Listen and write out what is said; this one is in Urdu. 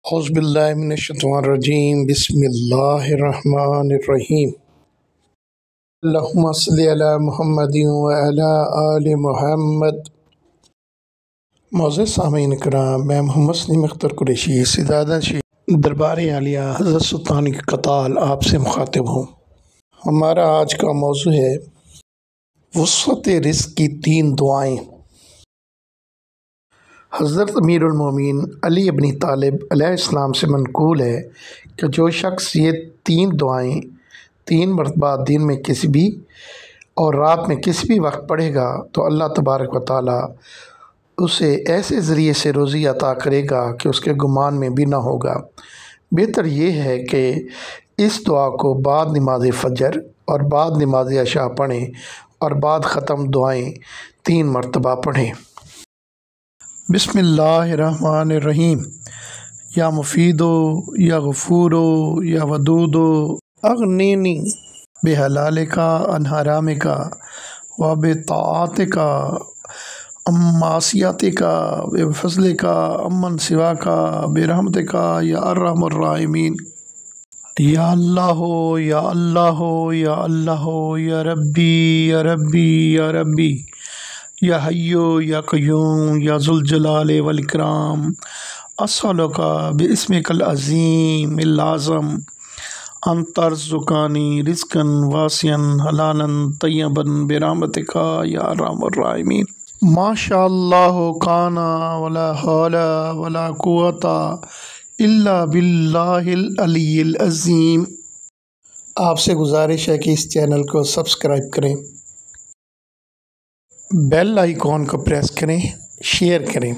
اعوذ باللہ من الشیطان الرجیم بسم اللہ الرحمن الرحیم اللہم صلی علی محمد وعلی آل محمد۔ معزز سامعین کرام، میں محمد سلیم اختر قریشی سجادہ شیخ دربار عالیہ حضرت سلطان کتال آپ سے مخاطب ہوں۔ ہمارا آج کا موضوع ہے وسعت رزق کی 3 دعائیں۔ حضرت امیر المومنین علی ابن طالب علیہ السلام سے منقول ہے کہ جو شخص یہ 3 دعائیں 3 مرتبہ دن میں کسی بھی اور رات میں کسی بھی وقت پڑھے گا تو اللہ تبارک و تعالیٰ اسے ایسے ذریعے سے روزی عطا کرے گا کہ اس کے گمان میں بھی نہ ہوگا۔ بہتر یہ ہے کہ اس دعا کو بعد نماز فجر اور بعد نماز عشاء پڑھیں اور بعد ختم دعائیں 3 مرتبہ پڑھیں۔ بسم اللہ الرحمن الرحیم۔ یا مفیدو یا غفورو یا ودودو اغنینی بحلالکا عن حرامکا و بطاعتکا ام معصیتکا بفضلکا امن سواکا برحمتکا یا ارحم الراحمین۔ یا اللہ یا اللہ یا اللہ یا ربی یا ربی یا ربی یا حیو یا قیوم یا ذوالجلال والاکرام، اسألک باسمک العظیم الأعظم ان ترزقنی رزقا واسعا حلالا طیبا برحمتک یا ارحم الراحمین۔ ما شاء اللہ کان ولا حول ولا قوۃ الا باللہ العلی العظیم۔ آپ سے گزارش ہے کہ اس چینل کو سبسکرائب کریں، بیل آئیکن کو پریس کریں، شیئر کریں۔